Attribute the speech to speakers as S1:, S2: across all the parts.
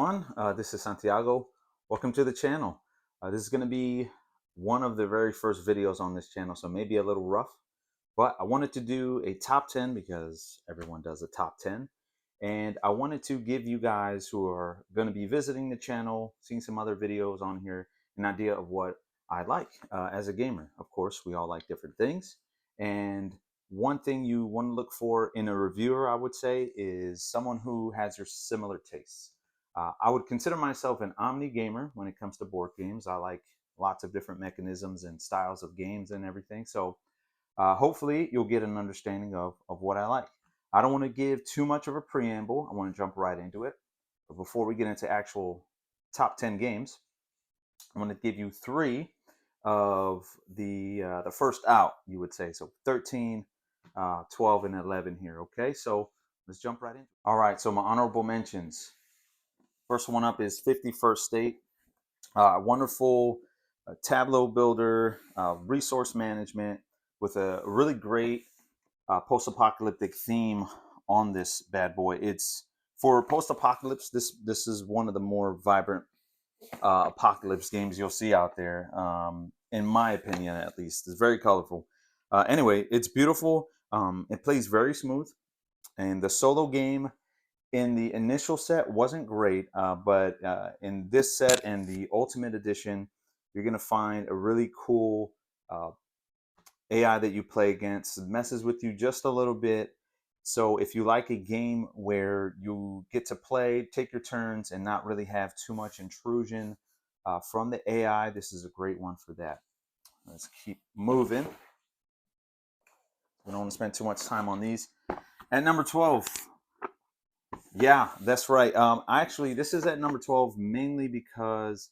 S1: everyone. This is Santiago. Welcome to the channel. This is going to be one of the very first videos on this channel, so maybe a little rough, but I wanted to do a top 10 because everyone does a top 10. And I wanted to give you guys who are going to be visiting the channel, seeing some other videos on here, an idea of what I like as a gamer. Of course, we all like different things. And one thing you want to look for in a reviewer, I would say, is someone who has your similar tastes. I would consider myself an omni gamer when it comes to board games. I like lots of different mechanisms and styles of games and everything. So hopefully you'll get an understanding of what I like. I don't want to give too much of a preamble. I want to jump right into it. But before we get into actual top 10 games, I'm going to give you three of the first out, you would say. So 13, 12, and 11 here. Okay, so let's jump right in. All right, so my honorable mentions. First one up is 51st State. Wonderful Tableau builder, resource management with a really great post-apocalyptic theme on this bad boy. It's for post-apocalypse. This is one of the more vibrant apocalypse games you'll see out there. In my opinion, at least, it's very colorful. Anyway, it's beautiful. It plays very smooth, and the solo game in the initial set wasn't great, but in this set and the Ultimate Edition, you're gonna find a really cool AI that you play against. It messes with you just a little bit. So if you like a game where you get to play, take your turns, and not really have too much intrusion from the AI, this is a great one for that. Let's keep moving. We don't want to spend too much time on these. At number 12, yeah, that's right. Actually, this is at number 12 mainly because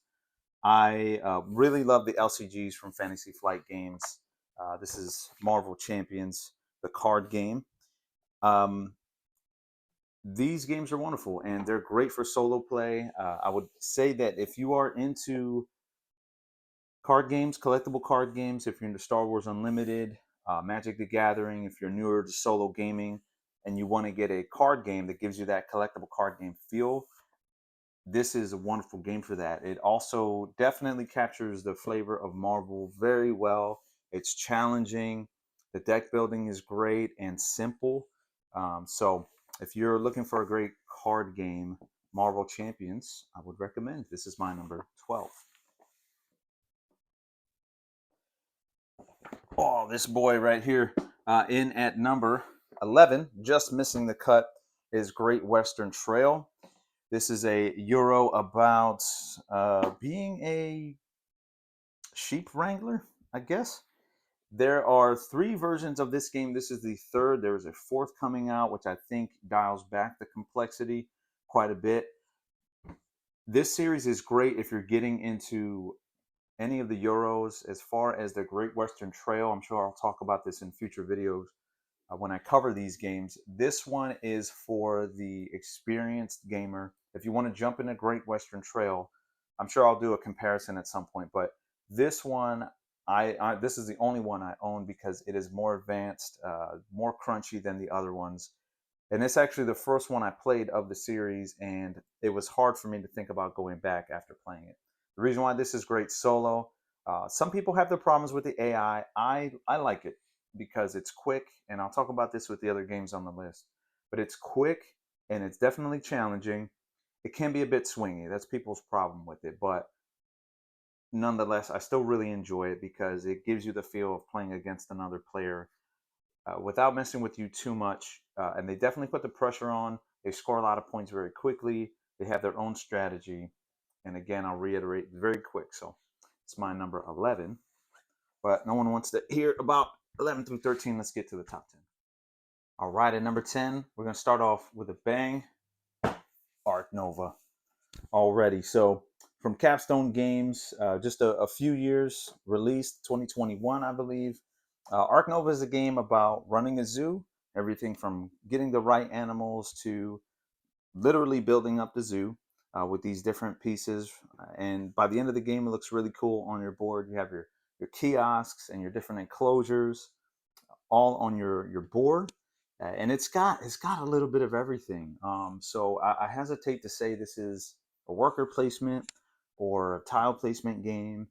S1: I really love the LCGs from Fantasy Flight Games. This is Marvel Champions, the card game. These games are wonderful and they're great for solo play. I would say that if you are into card games, collectible card games, if you're into Star Wars Unlimited, Magic the Gathering, if you're newer to solo gaming and you want to get a card game that gives you that collectible card game feel, this is a wonderful game for that. It also definitely captures the flavor of Marvel very well. It's challenging. The deck building is great and simple. So if you're looking for a great card game, Marvel Champions, I would recommend. This is my number 12. Oh, this boy right here in at number 11, just missing the cut, is Great Western Trail. This is a Euro about being a sheep wrangler, I guess. There are three versions of this game. This is the third. There is a fourth coming out, which I think dials back the complexity quite a bit. This series is great if you're getting into any of the Euros. As far as the Great Western Trail, I'm sure I'll talk about this in future videos when I cover these games. This one is for the experienced gamer. If you want to jump in a Great Western Trail, I'm sure I'll do a comparison at some point, but this one, this is the only one I own because it is more advanced, more crunchy than the other ones. And it's actually the first one I played of the series, and it was hard for me to think about going back after playing it. The reason why this is great solo, some people have their problems with the AI. I like it because it's quick, and I'll talk about this with the other games on the list. But it's quick, and it's definitely challenging. It can be a bit swingy. That's people's problem with it. But nonetheless, I still really enjoy it because it gives you the feel of playing against another player without messing with you too much. And they definitely put the pressure on. They score a lot of points very quickly. They have their own strategy. And again, I'll reiterate very quick. So it's my number 11. But no one wants to hear about 11 through 13. Let's get to the top 10. All right, at number 10, we're going to start off with a bang. Ark Nova already. So from Capstone Games, just a few years, released 2021, I believe. Ark Nova is a game about running a zoo, everything from getting the right animals to literally building up the zoo with these different pieces. And by the end of the game, it looks really cool on your board. You have your kiosks and your different enclosures all on your board. And it's got a little bit of everything. So I hesitate to say this is a worker placement or a tile placement game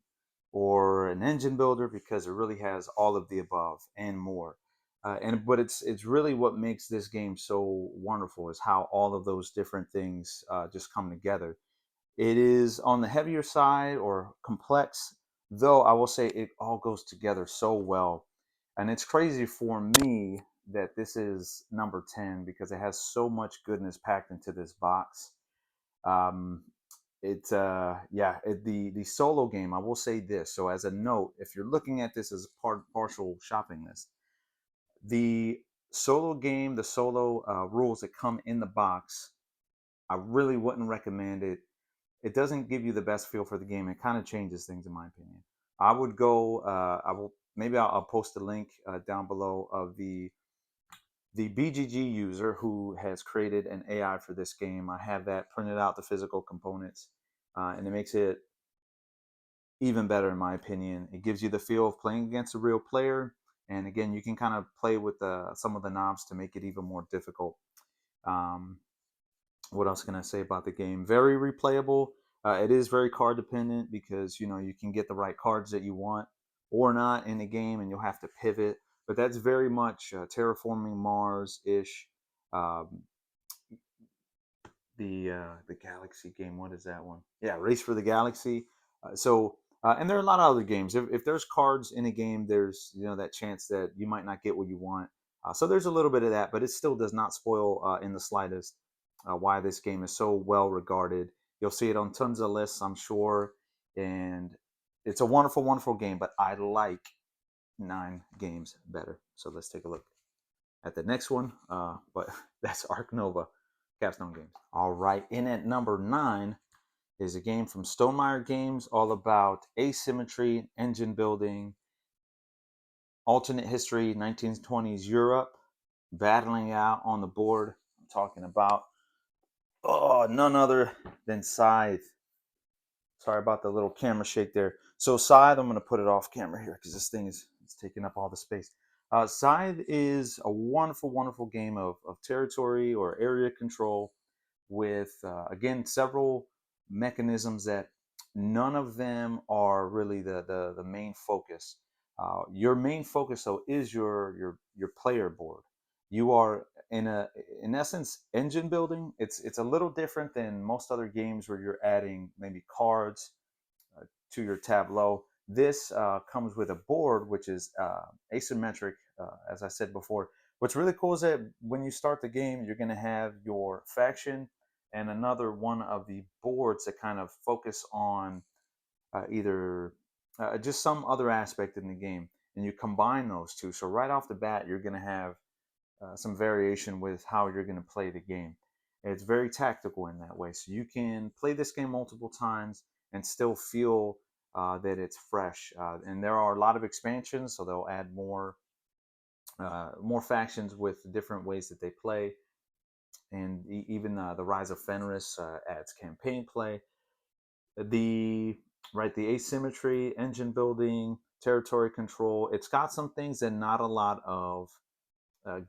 S1: or an engine builder, because it really has all of the above and more. But it's really what makes this game so wonderful is how all of those different things just come together. It is on the heavier side or complex, though I will say it all goes together so well. And it's crazy for me that this is number 10 because it has so much goodness packed into this box. Um, the solo game, I will say this. So as a note, if you're looking at this as partial shopping list, the solo game, the solo rules that come in the box, I really wouldn't recommend it. It doesn't give you the best feel for the game. It kind of changes things, in my opinion. I would go. I will maybe I'll post a link down below of the BGG user who has created an AI for this game. I have that printed out, the physical components, and it makes it even better, in my opinion. It gives you the feel of playing against a real player, and again, you can kind of play with some of the knobs to make it even more difficult. Um, what else can I say about the game? Very replayable. It is very card dependent because you can get the right cards that you want or not in the game, and you'll have to pivot. But that's very much terraforming Mars ish. Um, the Galaxy game. What is that one? Yeah, Race for the Galaxy. And there are a lot of other games. If there's cards in a game, there's that chance that you might not get what you want. So there's a little bit of that, but it still does not spoil in the slightest why this game is so well regarded. You'll see it on tons of lists, I'm sure, and it's a wonderful, wonderful game. But I like 9 games better. So let's take a look at the next one. But that's Arc Nova Capstone Games. All right, in at number 9 is a game from Stonemaier Games, all about asymmetry, engine building, alternate history, 1920s Europe, battling out on the board. I'm talking about none other than Scythe. Sorry about the little camera shake there. So Scythe, I'm going to put it off camera here because this thing is it's taking up all the space. Scythe is a wonderful, wonderful game of territory or area control with, again, several mechanisms that none of them are really the main focus. Your main focus, though, is your player board. You are in essence engine building. It's a little different than most other games where you're adding maybe cards to your tableau. This comes with a board which is asymmetric, as I said before. What's really cool is that when you start the game, you're going to have your faction and another one of the boards that kind of focus on either just some other aspect in the game. And you combine those two. So right off the bat, you're going to have some variation with how you're going to play the game. It's very tactical in that way. So you can play this game multiple times and still feel that it's fresh. And there are a lot of expansions, so they'll add more factions with different ways that they play. And even the Rise of Fenris adds campaign play. The the asymmetry, engine building, territory control. It's got some things that not a lot of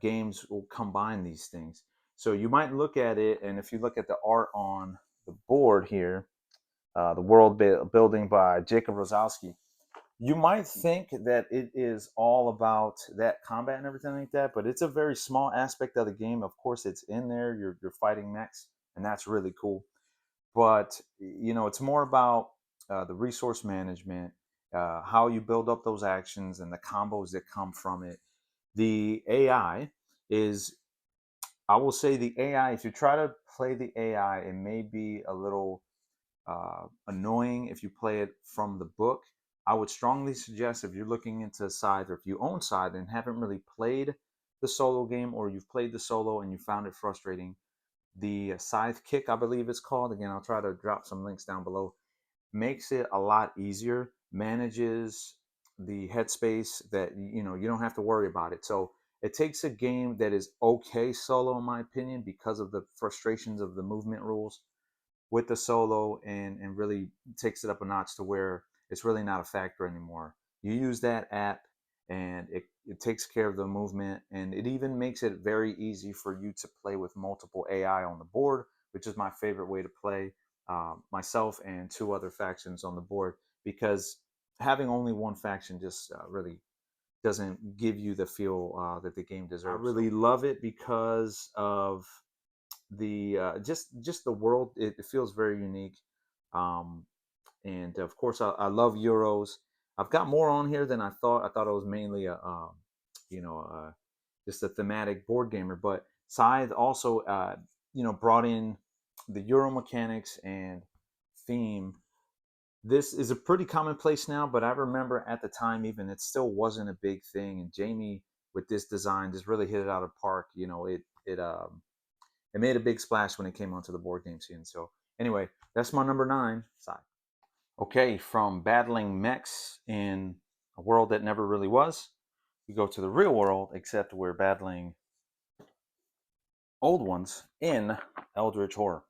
S1: games will combine these things. So you might look at it, and if you look at the art on the board here, the world building by Jacob Rosowski, you might think that it is all about that combat and everything like that, but it's a very small aspect of the game. Of course, it's in there. You're fighting mechs, and that's really cool. But it's more about the resource management, how you build up those actions, and the combos that come from it. The AI is, I will say, the AI, if you try to play the AI, it may be a little annoying if you play it from the book. I would strongly suggest, if you're looking into Scythe, or if you own Scythe and haven't really played the solo game, or you've played the solo and you found it frustrating, the Scythe Kick, I believe it's called. Again, I'll try to drop some links down below. Makes it a lot easier, manages the headspace that you don't have to worry about it. So it takes a game that is okay solo, in my opinion, because of the frustrations of the movement rules with the solo, and really takes it up a notch to where it's really not a factor anymore. You use that app and it takes care of the movement, and it even makes it very easy for you to play with multiple AI on the board, which is my favorite way to play. myself and 2 other factions on the board, because having only one faction just really doesn't give you the feel that the game deserves. I really love it because of the just the world. It feels very unique, um, and of course, I love Euros. I've got more on here than I thought. I thought it was mainly a you know just a thematic board gamer, but Scythe also brought in the Euro mechanics and theme. This is a pretty commonplace now, but I remember at the time, even it still wasn't a big thing. And Jamie, with this design, just really hit it out of the park. It made a big splash when it came onto the board game scene. So anyway, that's my number 9 side. Okay, from battling mechs in a world that never really was, we go to the real world, except we're battling old ones in Eldritch Horror.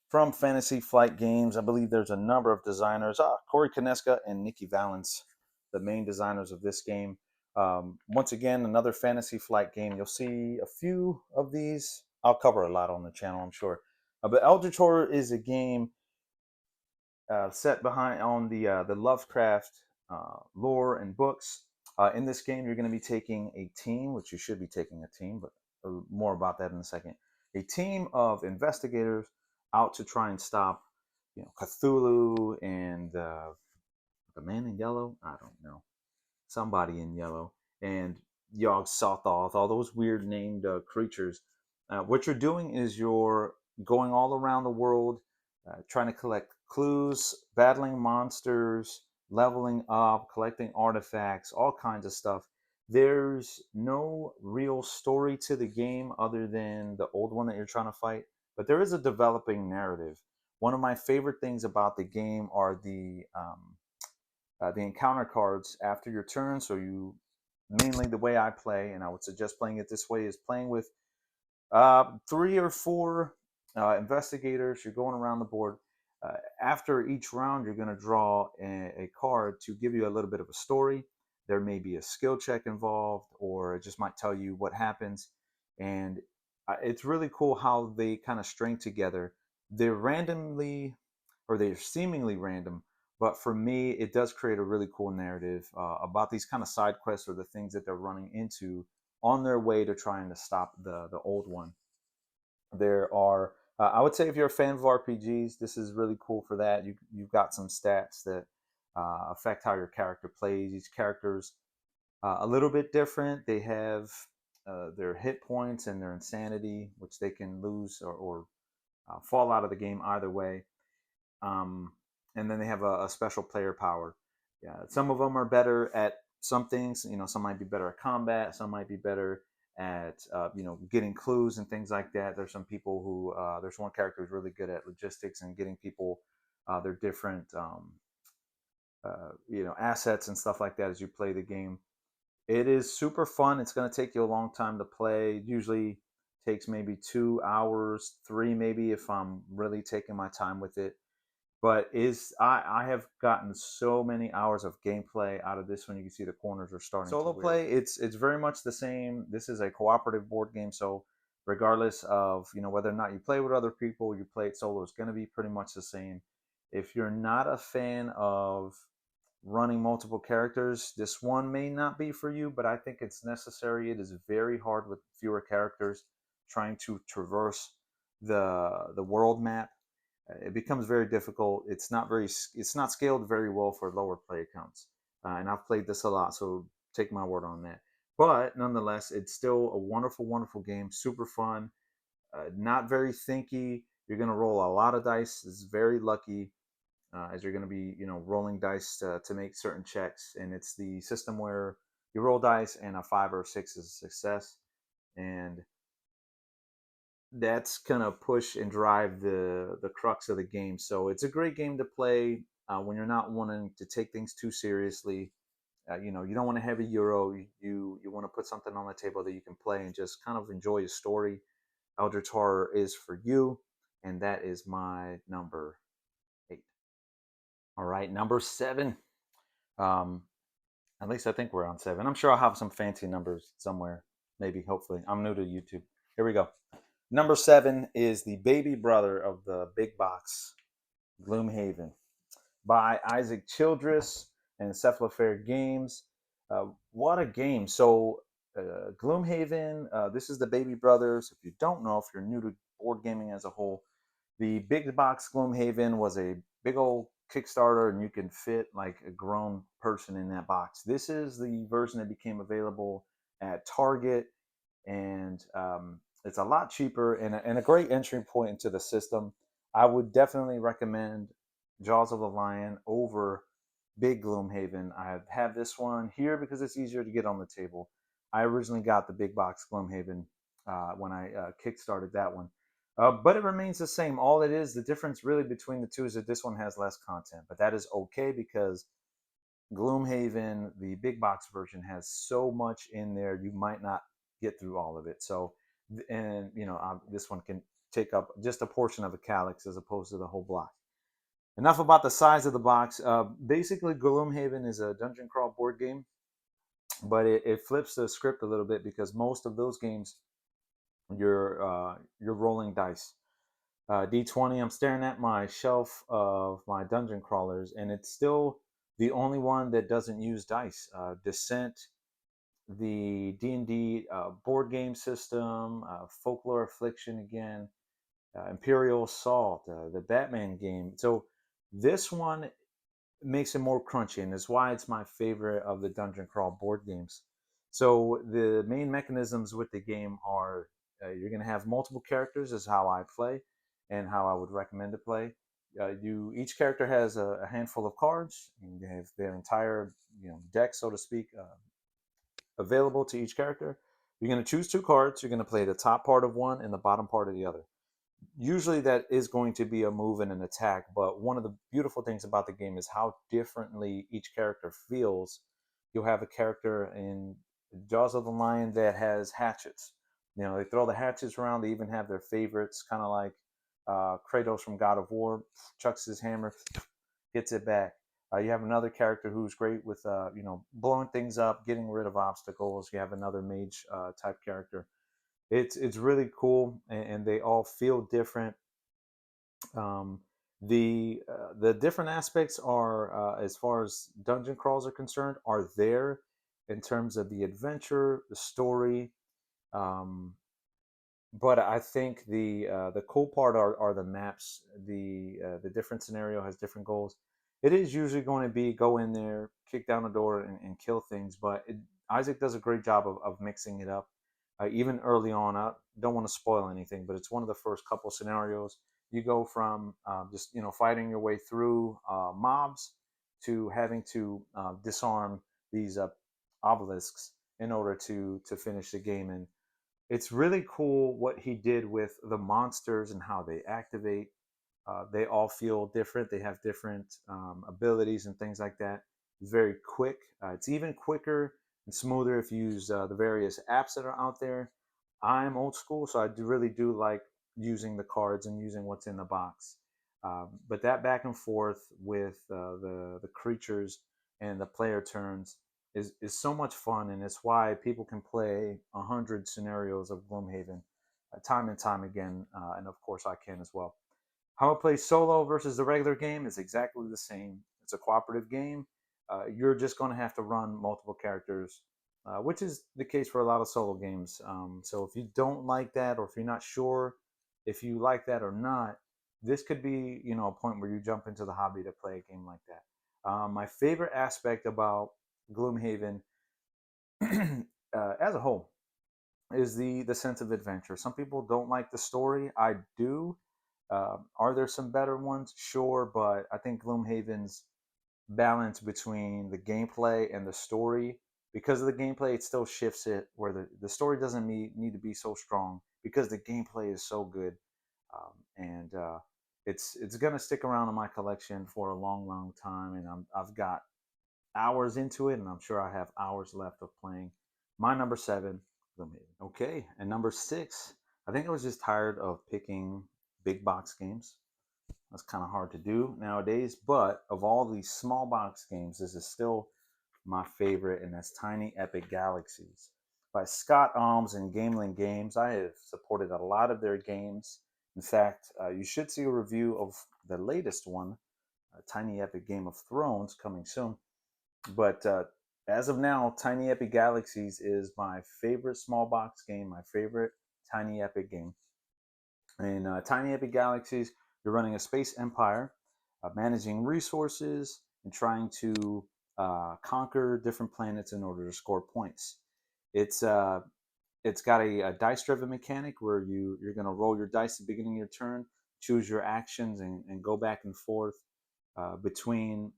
S1: From Fantasy Flight Games, I believe there's a number of designers. Corey Koneska and Nikki Valance, the main designers of this game. Once again, another Fantasy Flight game. You'll see a few of these. I'll cover a lot on the channel, I'm sure. But Eldritch Horror is a game set behind on the Lovecraft lore and books. In this game, you're going to be taking a team, which you should be taking a team, but more about that in a second. A team of investigators out to try and stop, Cthulhu and the Man in Yellow. I don't know, somebody in yellow, and Yogg Sothoth, all those weird named creatures. What you're doing is you're going all around the world, trying to collect clues, battling monsters, leveling up, collecting artifacts, all kinds of stuff. There's no real story to the game other than the old one that you're trying to fight, but there is a developing narrative. One of my favorite things about the game are the encounter cards after your turn. So you mainly the way I play, and I would suggest playing it this way, is playing with 3 or 4 investigators. You're going around the board. After each round, you're going to draw a card to give you a little bit of a story. There may be a skill check involved, or it just might tell you what happens. And it's really cool how they kind of string together. They're randomly, or they're seemingly random, but for me, it does create a really cool narrative about these kind of side quests or the things that they're running into on their way to trying to stop the old one. There are, I would say, if you're a fan of RPGs, this is really cool for that. You've got some stats that affect how your character plays. Each character's a little bit different. They have their hit points and their insanity, which they can lose or fall out of the game either way. Um, and then they have a special player power. Yeah, some of them are better at some things. Some might be better at combat. Some might be better at getting clues and things like that. There's some people who there's one character who's really good at logistics and getting people their different assets and stuff like that as you play the game. It is super fun. It's going to take you a long time to play. It usually takes maybe 2 hours, 3 maybe if I'm really taking my time with it. But I have gotten so many hours of gameplay out of this one. You can see the corners are starting. Solo play, it's very much the same. This is a cooperative board game, so regardless of whether or not you play with other people, you play it solo, it's going to be pretty much the same. If you're not a fan of running multiple characters, this one may not be for you, but I think it's necessary. It is very hard with fewer characters trying to traverse the world map. It becomes very difficult. It's not scaled very well for lower play accounts, and I've played this a lot, so take my word on that. But nonetheless, it's still a wonderful, wonderful game. Super fun. Not very thinky. You're gonna roll a lot of dice. It's very lucky, as you're gonna be rolling dice to make certain checks, and it's the system where you roll dice and a 5 or 6 is a success, and that's gonna push and drive the crux of the game. So it's a great game to play when you're not wanting to take things too seriously. You don't want to have a Euro. You want to put something on the table that you can play and just kind of enjoy a story. Eldritch Horror is for you, and that is my number 8. All right, number 7. Um, at least I think we're on 7. I'm sure I'll have some fancy numbers somewhere. Maybe, hopefully. I'm new to YouTube. Here we go. Number 7 is the baby brother of the big box Gloomhaven by Isaac Childress and Cephalofair Games. What a game! So, Gloomhaven, this is the baby brothers. If you don't know, if you're new to board gaming as a whole, the big box Gloomhaven was a big old Kickstarter, and you can fit like a grown person in that box. This is the version that became available at Target, and it's a lot cheaper and a great entry point into the system. I would definitely recommend Jaws of the Lion over Big Gloomhaven. I have this one here because it's easier to get on the table. I originally got the big box Gloomhaven when I kickstarted that one. But it remains the same. All it is, the difference really between the two is that this one has less content. But that is okay because Gloomhaven, the big box version, has so much in there you might not get through all of it. So, and this one can take up just a portion of a calyx as opposed to the whole block. Enough about the size of the box. Basically, Gloomhaven is a dungeon crawl board game, but it flips the script a little bit because most of those games you're rolling dice. D20. I'm staring at my shelf of my dungeon crawlers, and it's still the only one that doesn't use dice. Descent, the D&D board game system, Folklore Affliction again, Imperial Assault, the Batman game. So this one makes it more crunchy, and is why it's my favorite of the dungeon crawl board games. So the main mechanisms with the game are you're going to have multiple characters, is how I play, and how I would recommend to play. You each character has a handful of cards, and you have their entire deck, so to speak, available to each character. You're going to choose two cards. You're going to play the top part of one and the bottom part of the other. Usually that is going to be a move and an attack, but one of the beautiful things about the game is how differently each character feels. You'll have a character in Jaws of the Lion that has hatchets. They throw the hatchets around. They even have their favorites, kind of like Kratos from God of War, chucks his hammer, hits it back. You have another character who's great with blowing things up, getting rid of obstacles. You have another mage type character. It's really cool, and they all feel different. Um, the different aspects are, as far as dungeon crawls are concerned, are there in terms of the adventure, the story. Um, but I think the cool part are the maps. The different scenario has different goals. It is usually going to be go in there, kick down the door, and kill things. But Isaac does a great job of mixing it up. Even early on, I don't want to spoil anything, but it's one of the first couple scenarios. You go from just fighting your way through mobs to having to disarm these obelisks in order to finish the game. And it's really cool what he did with the monsters and how they activate. They all feel different. They have different abilities and things like that. It's very quick. It's even quicker and smoother if you use the various apps that are out there. I'm old school, so I really do like using the cards and using what's in the box. But that back and forth with the creatures and the player turns is so much fun, and it's why people can play 100 scenarios of Gloomhaven time and time again, and of course I can as well. How it plays solo versus the regular game is exactly the same. It's a cooperative game. You're just going to have to run multiple characters, which is the case for a lot of solo games. So if you don't like that, or if you're not sure if you like that or not, this could be a point where you jump into the hobby to play a game like that. My favorite aspect about Gloomhaven as a whole is the sense of adventure. Some people don't like the story. I do. Are there some better ones? Sure, but I think Gloomhaven's balance between the gameplay and the story, because of the gameplay, it still shifts it where the story doesn't need to be so strong because the gameplay is so good. And it's gonna stick around in my collection for a long, long time, and I've got hours into it, and I'm sure I have hours left of playing. My number seven, Gloomhaven. Okay, and number six, I think I was just tired of picking big box games. That's kind of hard to do nowadays, but of all these small box games, this is still my favorite, and that's Tiny Epic Galaxies by Scott Alms and Gamelin Games. I have supported a lot of their games. In fact, you should see a review of the latest one, Tiny Epic Game of Thrones, coming soon. But as of now, Tiny Epic Galaxies is my favorite small box game, my favorite Tiny Epic game. In Tiny Epic Galaxies, you're running a space empire, managing resources, and trying to conquer different planets in order to score points. It's uh, it's got a dice-driven mechanic where you're going to roll your dice at the beginning of your turn, choose your actions, and go back and forth between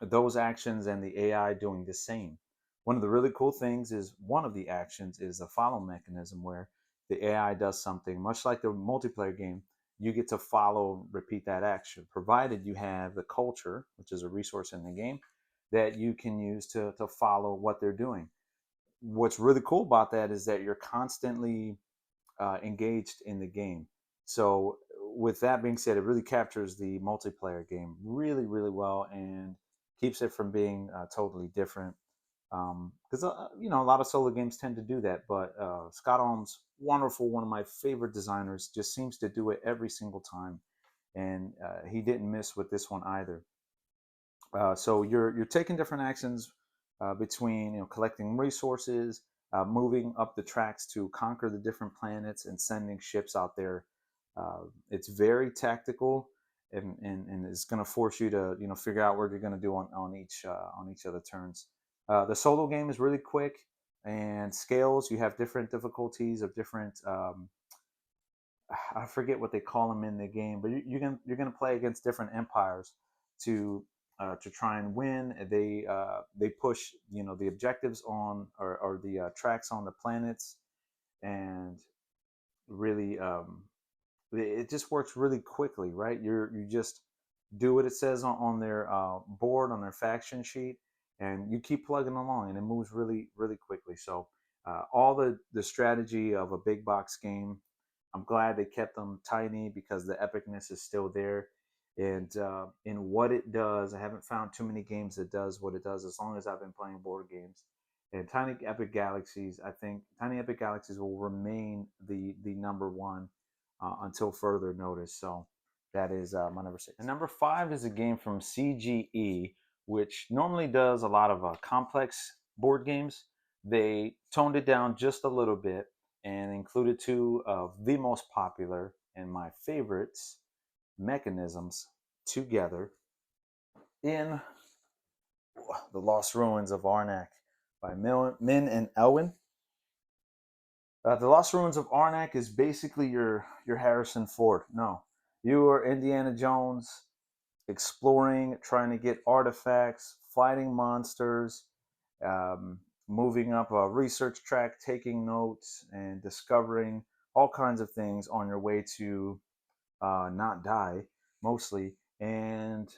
S1: those actions and the AI doing the same. One of the really cool things is one of the actions is a follow mechanism where the AI does something much like the multiplayer game. You get to follow, repeat that action, provided you have the culture, which is a resource in the game, that you can use to follow what they're doing. What's really cool about that is that you're constantly engaged in the game. So, with that being said, it really captures the multiplayer game really, really well and keeps it from being totally different. Because a lot of solo games tend to do that, but Scott Alm's wonderful, one of my favorite designers, just seems to do it every single time, and he didn't miss with this one either. So you're taking different actions between collecting resources, moving up the tracks to conquer the different planets, and sending ships out there. It's very tactical, and it's going to force you to figure out what you're going to do on each of the turns. The solo game is really quick and scales. You have different difficulties of different. I forget what they call them in the game, but you're gonna play against different empires to try and win. They push the objectives on or the tracks on the planets, and really it just works really quickly, right? You just do what it says on their board on their faction sheet, and you keep plugging along, and it moves really really quickly. So all the strategy of a big box game, I'm glad they kept them tiny because the epicness is still there. And in what it does, I haven't found too many games that does what it does as long as I've been playing board games. And Tiny Epic Galaxies, I think Tiny Epic Galaxies will remain the number one until further notice. So that is my number six. And number five is a game from CGE, which normally does a lot of complex board games. They toned it down just a little bit and included two of the most popular and my favorites mechanisms together in The Lost Ruins of Arnak by Min and Elwin. The Lost Ruins of Arnak is basically your Harrison Ford. No, you are Indiana Jones exploring, trying to get artifacts, fighting monsters, moving up a research track, taking notes, and discovering all kinds of things on your way to not die, mostly, and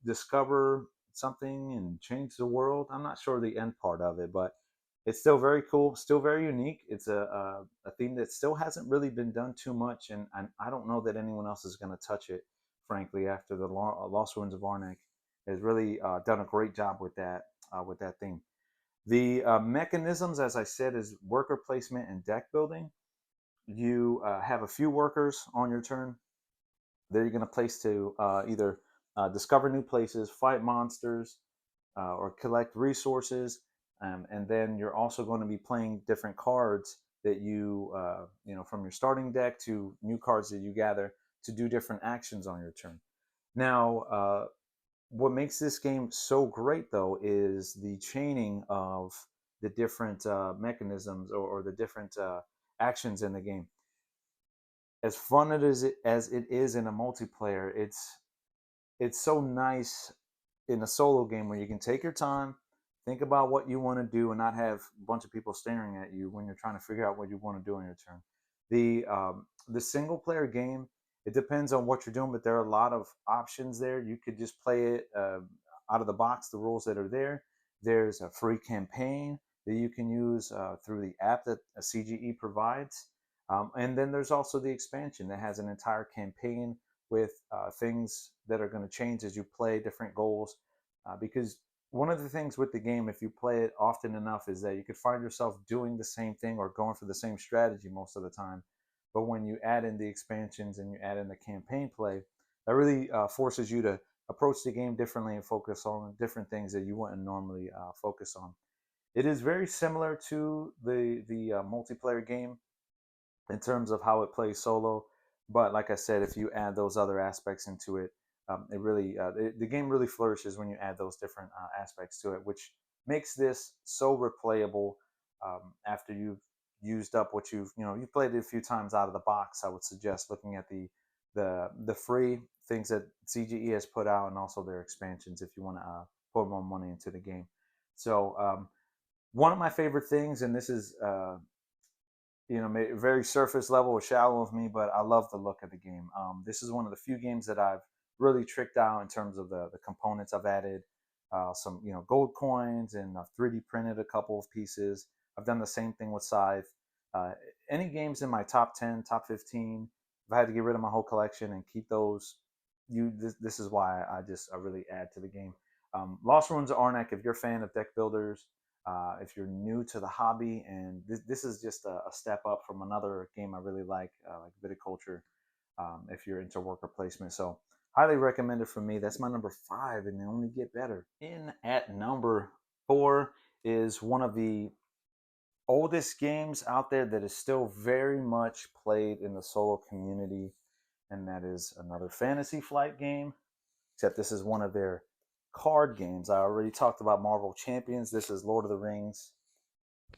S1: discover something and change the world. I'm not sure the end part of it, but it's still very cool, still very unique. It's a theme that still hasn't really been done too much, and I don't know that anyone else is going to touch it, frankly, after the Lost Ruins of Arnak has really done a great job with that theme. The mechanisms, as I said, is worker placement and deck building. You have a few workers on your turn that you're going to place to either discover new places, fight monsters, or collect resources. And then you're also going to be playing different cards that from your starting deck to new cards that you gather to do different actions on your turn. Now, what makes this game so great, though, is the chaining of the different mechanisms or the different actions in the game. As fun as it is in a multiplayer, it's so nice in a solo game where you can take your time, think about what you want to do, and not have a bunch of people staring at you when you're trying to figure out what you want to do on your turn. The single player game, it depends on what you're doing, but there are a lot of options there. You could just play it out of the box, the rules that are there. There's a free campaign that you can use through the app that CGE provides. And then there's also the expansion that has an entire campaign with things that are going to change as you play different goals. Because one of the things with the game, if you play it often enough, is that you could find yourself doing the same thing or going for the same strategy most of the time. But when you add in the expansions and you add in the campaign play, that really forces you to approach the game differently and focus on different things that you wouldn't normally focus on. It is very similar to the multiplayer game in terms of how it plays solo. But like I said, if you add those other aspects into it, it really the game really flourishes when you add those different aspects to it, which makes this so replayable after you've used up what you've played it a few times out of the box. I would suggest looking at the free things that CGE has put out and also their expansions if you want to put more money into the game. So one of my favorite things, and this is very surface level or shallow of me, but I love the look of the game. This is one of the few games that I've really tricked out in terms of the components I've added. Some gold coins, and I've 3D printed a couple of pieces. I've done the same thing with Scythe. Uh, any games in my top 10, top 15, if I had to get rid of my whole collection and keep those, this is why I really add to the game. Lost Ruins of Arnak, if you're a fan of deck builders, if you're new to the hobby, and this is just a step up from another game I really like Viticulture, if you're into worker placement. So highly recommended for me. That's my number 5, and they only get better. In at number 4 is one of the oldest games out there that is still very much played in the solo community, and that is another Fantasy Flight game, except this is one of their card games. I already talked about Marvel Champions. This is Lord of the Rings,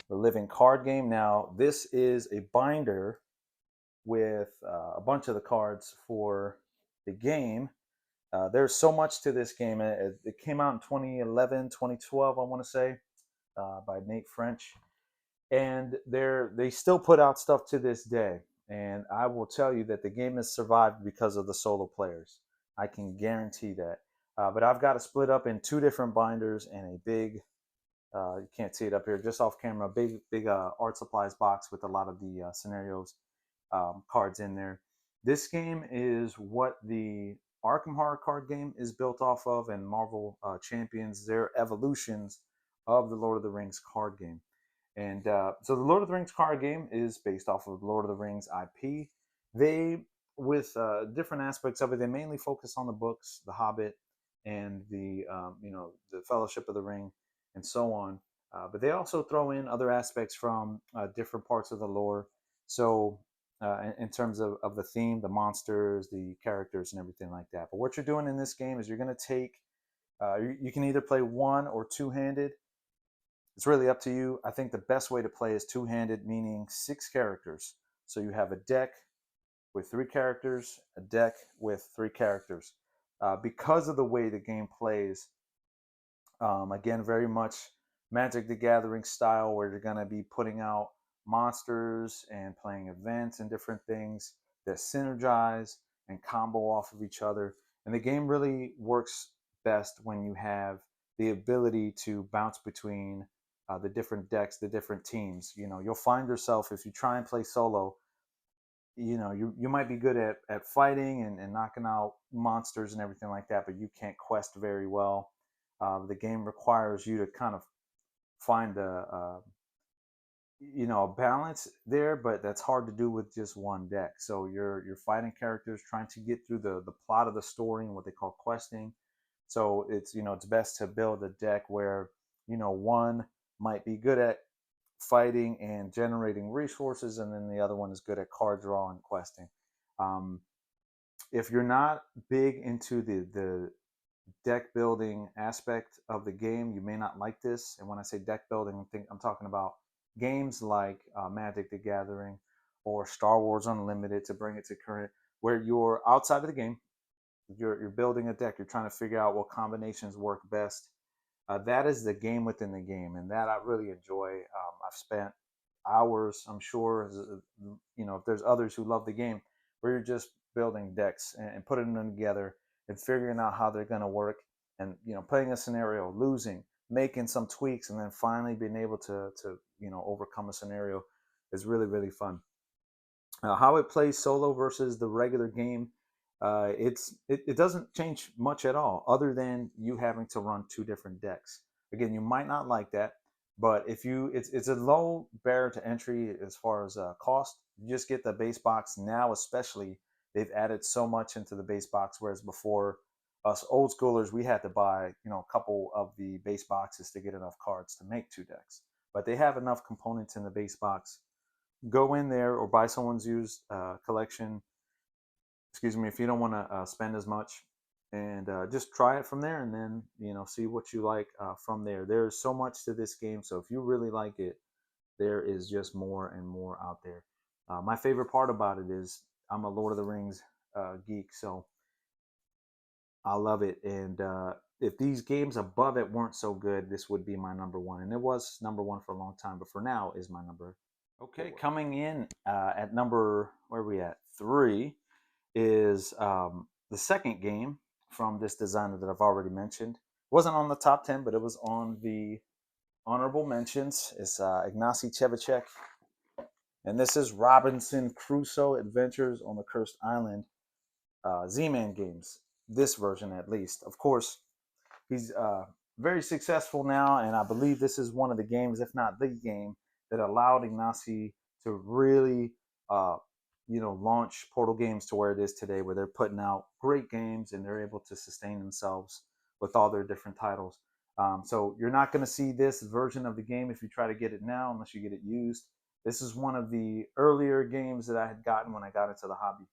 S1: the living card game. Now, this is a binder with a bunch of the cards for the game. There's so much to this game. It came out in 2011, 2012, I want to say, by Nate French. And they still put out stuff to this day. And I will tell you that the game has survived because of the solo players. I can guarantee that. But I've got it split up in 2 different binders and a big, you can't see it up here, just off camera, big art supplies box with a lot of the scenarios cards in there. This game is what the Arkham Horror card game is built off of, and Marvel Champions, their evolutions of the Lord of the Rings card game. And so the Lord of the Rings card game is based off of Lord of the Rings IP. They, with different aspects of it, they mainly focus on the books, The Hobbit, and the Fellowship of the Ring, and so on. But they also throw in other aspects from different parts of the lore. So in terms of the theme, the monsters, the characters, and everything like that. But what you're doing in this game is you're going to take, you can either play one or two-handed. It's really up to you. I think the best way to play is two-handed, meaning 6 characters. So you have a deck with 3 characters, a deck with 3 characters. Because of the way the game plays, again, very much Magic the Gathering style, where you're going to be putting out monsters and playing events and different things that synergize and combo off of each other. And the game really works best when you have the ability to bounce between the different decks, the different teams. You'll find yourself, if you try and play solo, you might be good at fighting and knocking out monsters and everything like that, but you can't quest very well. The game requires you to kind of find a balance there, but that's hard to do with just one deck. So you're fighting characters, trying to get through the plot of the story and what they call questing. So it's best to build a deck where one might be good at fighting and generating resources, and then the other one is good at card draw and questing. Um, if you're not big into the deck building aspect of the game, you may not like this. And when I say deck building, I'm talking about games like Magic the Gathering or Star Wars Unlimited, to bring it to current, where you're outside of the game, you're building a deck, you're trying to figure out what combinations work best. That is the game within the game, and that I really enjoy. I've spent hours, I'm sure, if there's others who love the game, where you're just building decks and putting them together and figuring out how they're going to work, and playing a scenario, losing, making some tweaks, and then finally being able to overcome a scenario is really, really fun. How it plays solo versus the regular game, it doesn't change much at all, other than you having to run 2 different decks. Again, you might not like that, but it's a low barrier to entry as far as cost. You just get the base box now, especially they've added so much into the base box, whereas before, us old schoolers, we had to buy, a couple of the base boxes to get enough cards to make 2 decks. But they have enough components in the base box. Go in there or buy someone's used collection, excuse me, if you don't want to spend as much, and just try it from there, and then see what you like from there. There's so much to this game, so if you really like it, there is just more and more out there. My favorite part about it is I'm a Lord of the Rings geek, so I love it. And if these games above it weren't so good, this would be my number one. And it was number one for a long time, but for now is my number. Okay, coming in at number, where are we at? 3 is the second game from this designer that I've already mentioned. It wasn't on the top 10, but it was on the honorable mentions. It's Ignacy Cevicek, and this is Robinson Crusoe Adventures on the Cursed Island, Z-Man games. This version, at least. Of course, he's very successful now, and I believe this is one of the games, if not the game, that allowed Ignacy to really, launch Portal Games to where it is today, where they're putting out great games and they're able to sustain themselves with all their different titles. So you're not going to see this version of the game if you try to get it now, unless you get it used. This is one of the earlier games that I had gotten when I got into the hobby.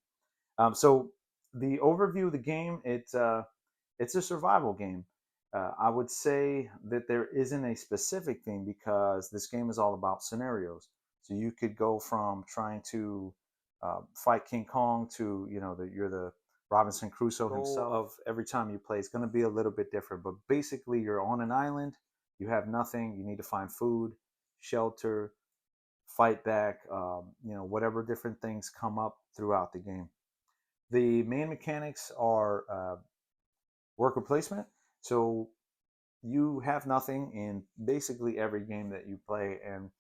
S1: So the overview of the game, it's a survival game. I would say that there isn't a specific thing because this game is all about scenarios. So you could go from trying to fight King Kong to you're the Robinson Crusoe himself. Of every time you play is going to be a little bit different, but basically you're on an island. You have nothing. You need to find food, shelter, fight back. Whatever different things come up throughout the game. The main mechanics are worker placement. So you have nothing in basically every game that you play, and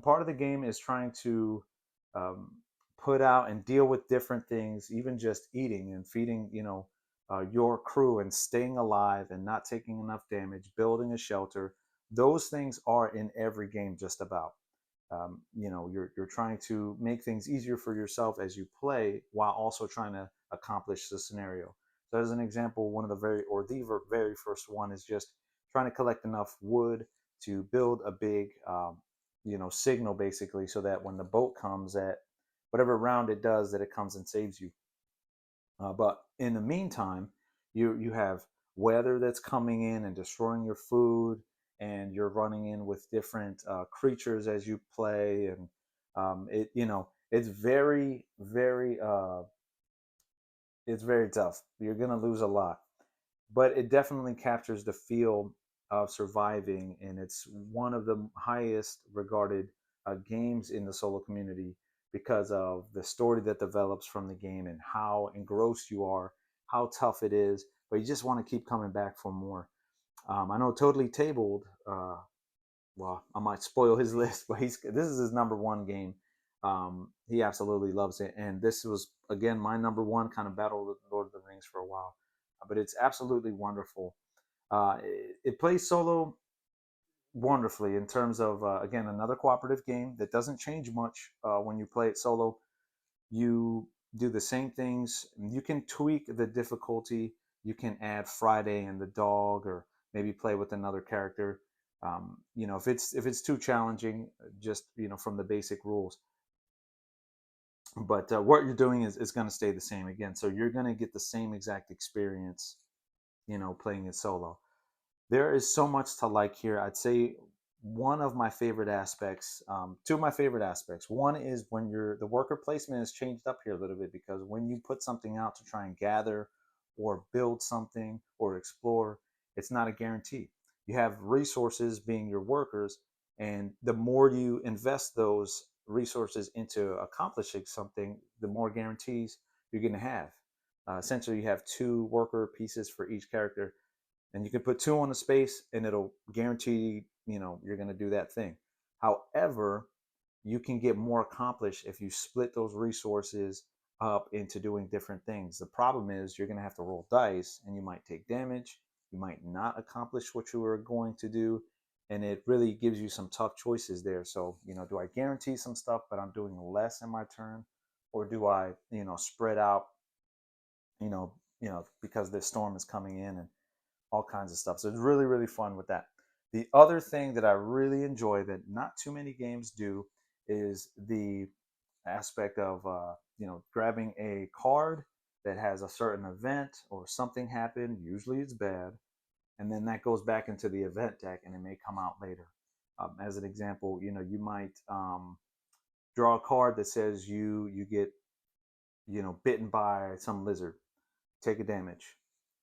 S1: part of the game is trying to um, put out and deal with different things, even just eating and feeding, your crew and staying alive and not taking enough damage, building a shelter. Those things are in every game, just about. You're trying to make things easier for yourself as you play while also trying to accomplish the scenario. So as an example, one of the very first one is just trying to collect enough wood to build a big signal, basically, so that when the boat comes at whatever round it does, that it comes and saves you. But in the meantime, you have weather that's coming in and destroying your food, and you're running in with different creatures as you play, and it's it's very tough. You're gonna lose a lot, but it definitely captures the feel of surviving, and it's one of the highest regarded games in the solo community because of the story that develops from the game and how engrossed you are, how tough it is, but you just want to keep coming back for more. I know Totally Tabled. Well, I might spoil his list, but this is his number one game. He absolutely loves it, and this was again my number one kind of battle with Lord of the Rings for a while. But it's absolutely wonderful. It plays solo wonderfully in terms of again another cooperative game that doesn't change much when you play it solo. You do the same things. You can tweak the difficulty. You can add Friday and the dog, or maybe play with another character. If it's too challenging, just from the basic rules. But what you're doing is going to stay the same again. So you're going to get the same exact experience, playing it solo. There is so much to like here. I'd say one of my favorite aspects, two of my favorite aspects. One is when the worker placement is changed up here a little bit, because when you put something out to try and gather or build something or explore, it's not a guarantee. You have resources being your workers, and the more you invest those resources into accomplishing something, the more guarantees you're going to have. Essentially, you have 2 worker pieces for each character, and you can put 2 on the space and it'll guarantee you're going to do that thing. However, you can get more accomplished if you split those resources up into doing different things. The problem is you're going to have to roll dice, and you might take damage, you might not accomplish what you were going to do, and it really gives you some tough choices there. So do I guarantee some stuff but I'm doing less in my turn, or do I spread out because the storm is coming in and all kinds of stuff. So it's really, really fun with that. The other thing that I really enjoy that not too many games do is the aspect of grabbing a card that has a certain event or something happened. Usually it's bad, and then that goes back into the event deck, and it may come out later. As an example, you might draw a card that says you get bitten by some lizard, take a damage,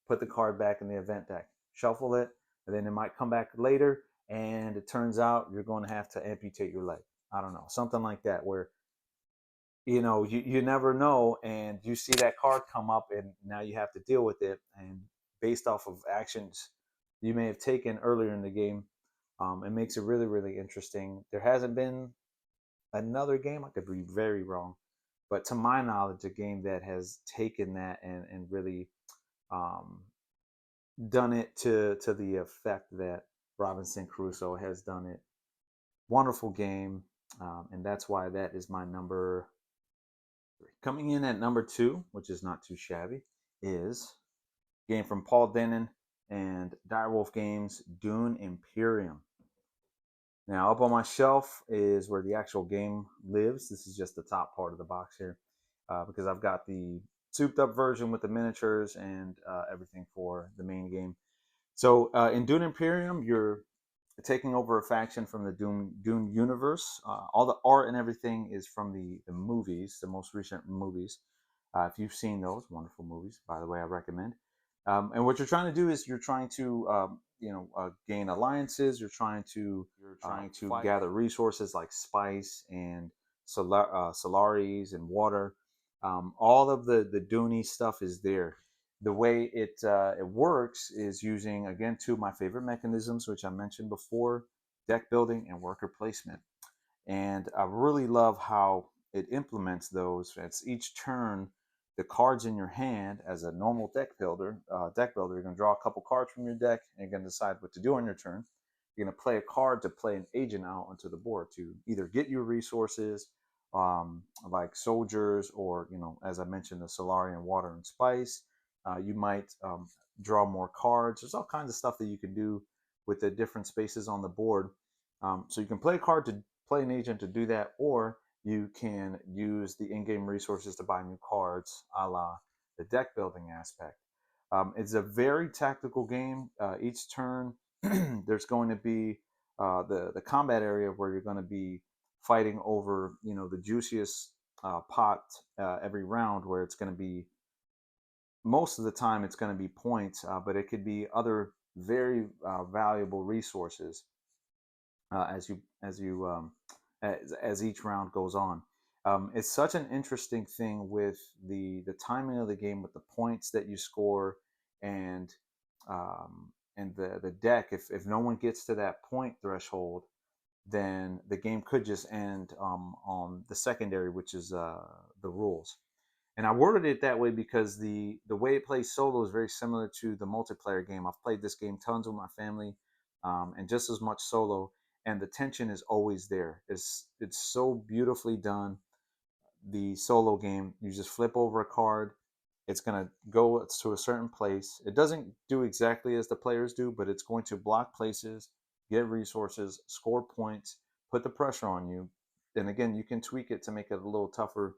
S1: put the card back in the event deck, shuffle it, and then it might come back later, and it turns out you're going to have to amputate your leg. I don't know, something like that, where you never know, and you see that card come up, and now you have to deal with it, and based off of actions you may have taken earlier in the game, it makes it really, really interesting. There hasn't been another game, I could be very wrong, but to my knowledge, a game that has taken that and really um, done it to the effect that Robinson Crusoe has done it. Wonderful game, and that's why that is my number three. Coming in at number two, which is not too shabby, is a game from Paul Dennen and Direwolf Games, Dune Imperium. Now, up on my shelf is where the actual game lives. This is just the top part of the box here, because I've got the souped up version with the miniatures and everything for the main game. So in Dune Imperium, you're taking over a faction from the Dune universe. All the art and everything is from the movies, the most recent movies. If you've seen those wonderful movies, by the way, I recommend. And what you're trying to do is you're trying to gain alliances. You're trying to gather resources like spice and Solaris and water. All of the Dooney stuff is there. The way it works is using, again, two of my favorite mechanisms, which I mentioned before: deck building and worker placement. And I really love how it implements those. It's each turn, the cards in your hand as a normal deck builder, you're going to draw a couple cards from your deck, and you're going to decide what to do on your turn. You're going to play a card to play an agent out onto the board to either get your resources, like soldiers, or as I mentioned, the Solarian water and spice. You might draw more cards. There's all kinds of stuff that you can do with the different spaces on the board. So you can play a card to play an agent to do that, or you can use the in-game resources to buy new cards, a la the deck building aspect. It's a very tactical game. Each turn, there's going to be the combat area where you're going to be fighting over the juiciest pot every round, where it's going to be, most of the time it's going to be points, but it could be other very valuable resources as each round goes on. It's such an interesting thing with the timing of the game, with the points that you score, and the deck. If no one gets to that point threshold, then the game could just end on the secondary, which is the rules. And I worded it that way because the way it plays solo is very similar to the multiplayer game. I've played this game tons with my family, and just as much solo, and the tension is always there. It's so beautifully done. The solo game, you just flip over a card, it's going to go to a certain place. It doesn't do exactly as the players do, but it's going to block places, get resources, score points, put the pressure on you. And again, you can tweak it to make it a little tougher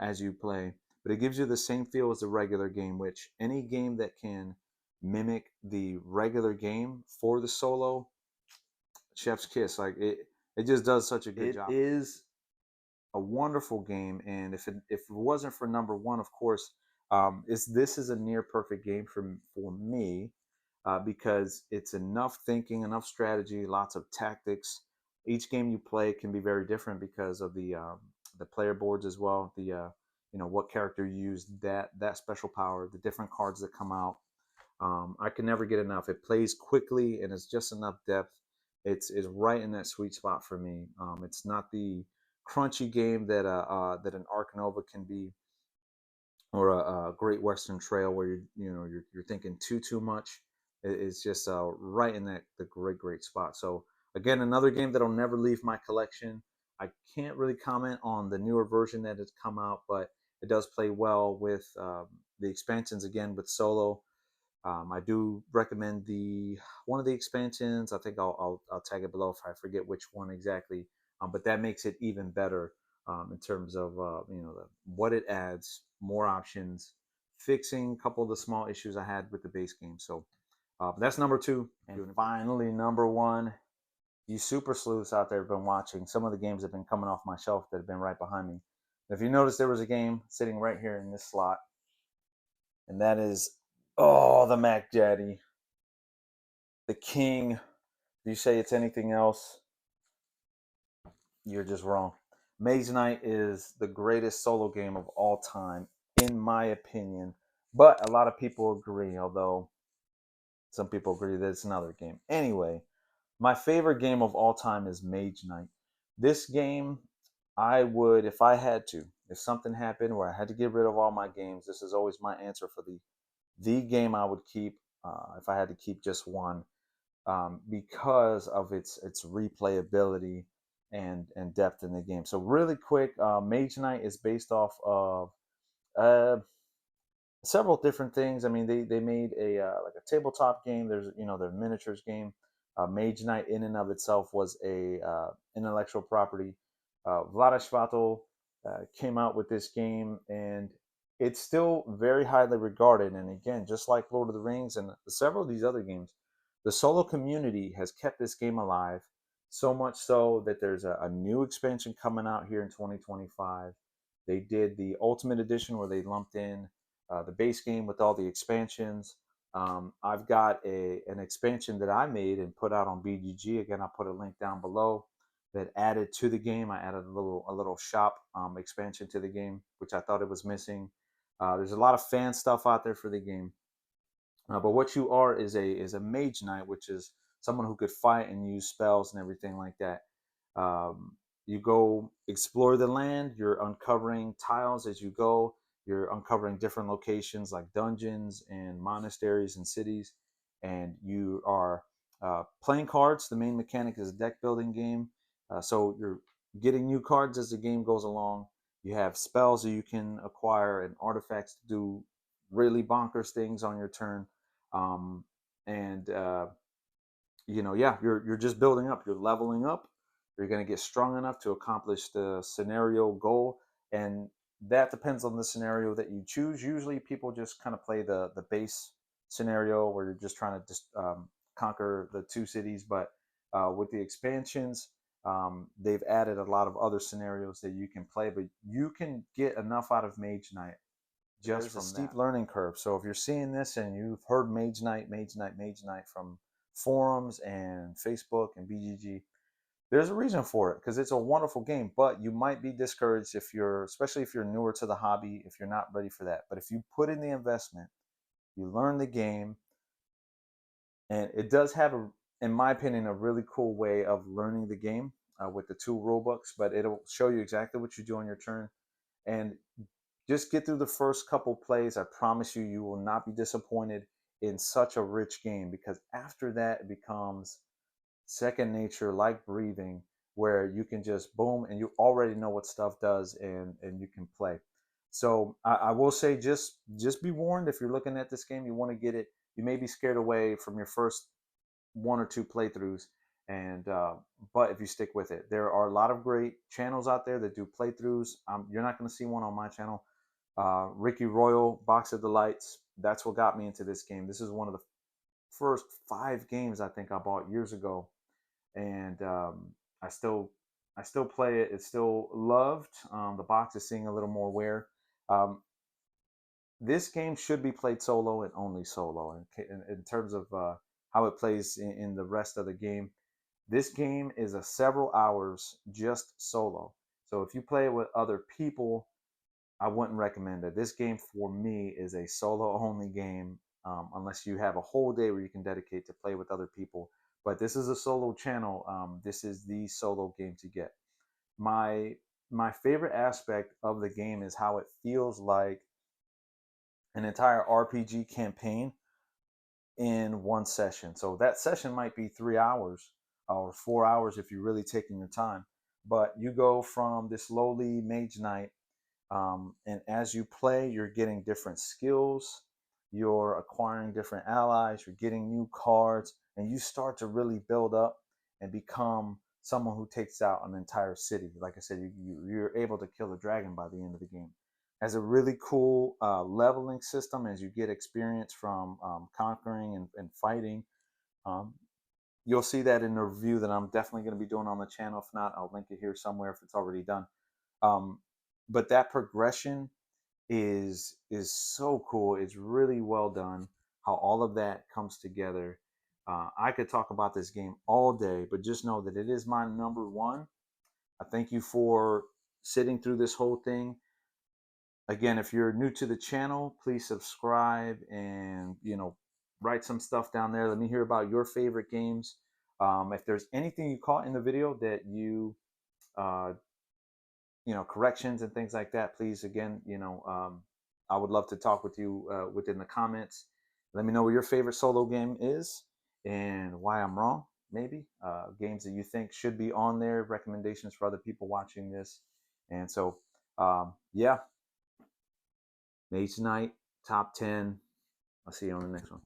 S1: as you play, but it gives you the same feel as the regular game, which any game that can mimic the regular game for the solo, chef's kiss. Like it just does such a good job. It is a wonderful game, and if it wasn't for number one, of course, this is a near perfect game for me, because it's enough thinking, enough strategy, lots of tactics. Each game you play can be very different because of the player boards as well. What character you use, that special power, the different cards that come out. I can never get enough. It plays quickly, and it's just enough depth. It's right in that sweet spot for me. It's not the crunchy game that an Ark Nova can be, or a Great Western Trail, where you're thinking too much. It's just right in the great spot. So again, another game that'll never leave my collection. I can't really comment on the newer version that has come out, but it does play well with the expansions again with solo. I do recommend the one of the expansions. I think I'll tag it below if I forget which one exactly. But that makes it even better in terms of what it adds, more options, fixing a couple of the small issues I had with the base game. So that's number two. And finally, number one, you super sleuths out there have been watching. Some of the games have been coming off my shelf that have been right behind me. If you notice, there was a game sitting right here in this slot, and that is the Mac Daddy, the king. If you say it's anything else, you're just wrong. Mage Knight is the greatest solo game of all time, in my opinion. But a lot of people agree, although some people agree that it's another game. Anyway, my favorite game of all time is Mage Knight. This game, I would, if I had to, if something happened where I had to get rid of all my games, this is always my answer for the game I would keep if I had to keep just one, because of its replayability and depth in the game. So really quick, Mage Knight is based off of uh, several different things. I mean, they made a like a tabletop game. There's their miniatures game. Mage Knight in and of itself was a intellectual property. Vlada Shvato came out with this game, and it's still very highly regarded. And again, just like Lord of the Rings and several of these other games, the solo community has kept this game alive. So much so that there's a new expansion coming out here in 2025. They did the Ultimate Edition where they lumped in the base game with all the expansions. I've got an expansion that I made and put out on BGG. Again, I'll put a link down below that added to the game. I added a little shop expansion to the game, which I thought it was missing. There's a lot of fan stuff out there for the game, but what you are is a mage knight, which is someone who could fight and use spells and everything like that. You go explore the land. You're uncovering tiles as you go. You're uncovering different locations like dungeons and monasteries and cities, and you are playing cards. The main mechanic is a deck building game, so you're getting new cards as the game goes along. You have spells that you can acquire and artifacts to do really bonkers things on your turn, um, and yeah, you're just building up. You're leveling up. You're going to get strong enough to accomplish the scenario goal, and that depends on the scenario that you choose. Usually, people just kind of play the base scenario where you're just trying to just conquer the two cities. But with the expansions, they've added a lot of other scenarios that you can play. But you can get enough out of Mage Knight just from a steep learning curve. So if you're seeing this and you've heard Mage Knight, Mage Knight, Mage Knight from forums and Facebook and BGG, there's a reason for it because it's a wonderful game. But you might be discouraged especially if you're newer to the hobby, if you're not ready for that. But if you put in the investment, you learn the game, and it does have in my opinion, a really cool way of learning the game with the two rule books. But it'll show you exactly what you do on your turn, and just get through the first couple plays. I promise you, you will not be disappointed in such a rich game, because after that, it becomes second nature, like breathing, where you can just boom and you already know what stuff does, and you can play. So I will say, just be warned, if you're looking at this game, you want to get it, you may be scared away from your first one or two playthroughs, and but if you stick with it, there are a lot of great channels out there that do playthroughs. You're not going to see one on my channel. Ricky Royal, Box of Delights, that's what got me into this game. This is one of the first 5 games I think I bought years ago, and I still play it. It's still loved. The box is seeing a little more wear. Um, this game should be played solo and only solo. In terms of how it plays in the rest of the game, this game is a several hours just solo. So if you play it with other people, I wouldn't recommend it. This game for me is a solo only game, unless you have a whole day where you can dedicate to play with other people. But this is a solo channel. This is the solo game to get. My my favorite aspect of the game is how it feels like an entire RPG campaign in one session. So that session might be 3 hours or 4 hours if you're really taking your time. But you go from this lowly mage knight And as you play, you're getting different skills, you're acquiring different allies, you're getting new cards, and you start to really build up and become someone who takes out an entire city. Like I said, you're able to kill a dragon by the end of the game. Has a really cool leveling system as you get experience from conquering and fighting. Um, you'll see that in the review that I'm definitely going to be doing on the channel. If not, I'll link it here somewhere if it's already done. Um, but that progression is so cool. It's really well done. How all of that comes together. I could talk about this game all day, but just know that it is my number one. I thank you for sitting through this whole thing. Again, if you're new to the channel, please subscribe and write some stuff down there. Let me hear about your favorite games. If there's anything you caught in the video that uh, corrections and things like that, please, again, I would love to talk with you within the comments. Let me know what your favorite solo game is and why I'm wrong. Maybe games that you think should be on there, recommendations for other people watching this. And so yeah, maybe tonight, top 10. I'll see you on the next one.